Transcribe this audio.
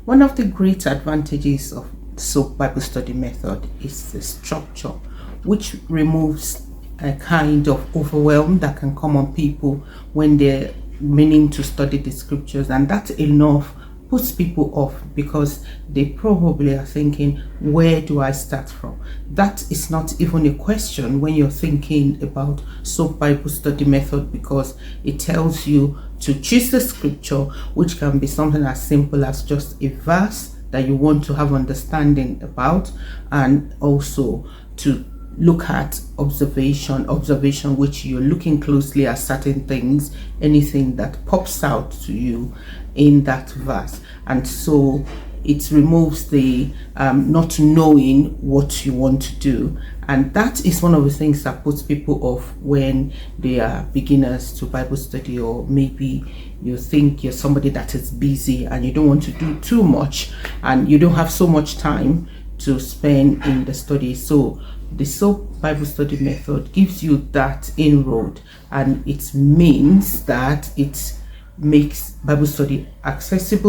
One of the great advantages of SOAP Bible study method is the structure, which removes a kind of overwhelm that can come on people when they're meaning to study the scriptures, and that enough puts people off because they probably are thinking, where do I start from? That is not even a question when you're thinking about SOAP Bible study method, because it tells you to choose the scripture, which can be something as simple as just a verse that you want to have understanding about, and also to look at observation, which you're looking closely at certain things, anything that pops out to you in that verse. And so it removes the not knowing what you want to do, and that is one of the things that puts people off when they are beginners to Bible study, or maybe you think you're somebody that is busy and you don't want to do too much and you don't have so much time to spend in the study. So the SOAP Bible study method gives you that inroad, and it means that it makes Bible study accessible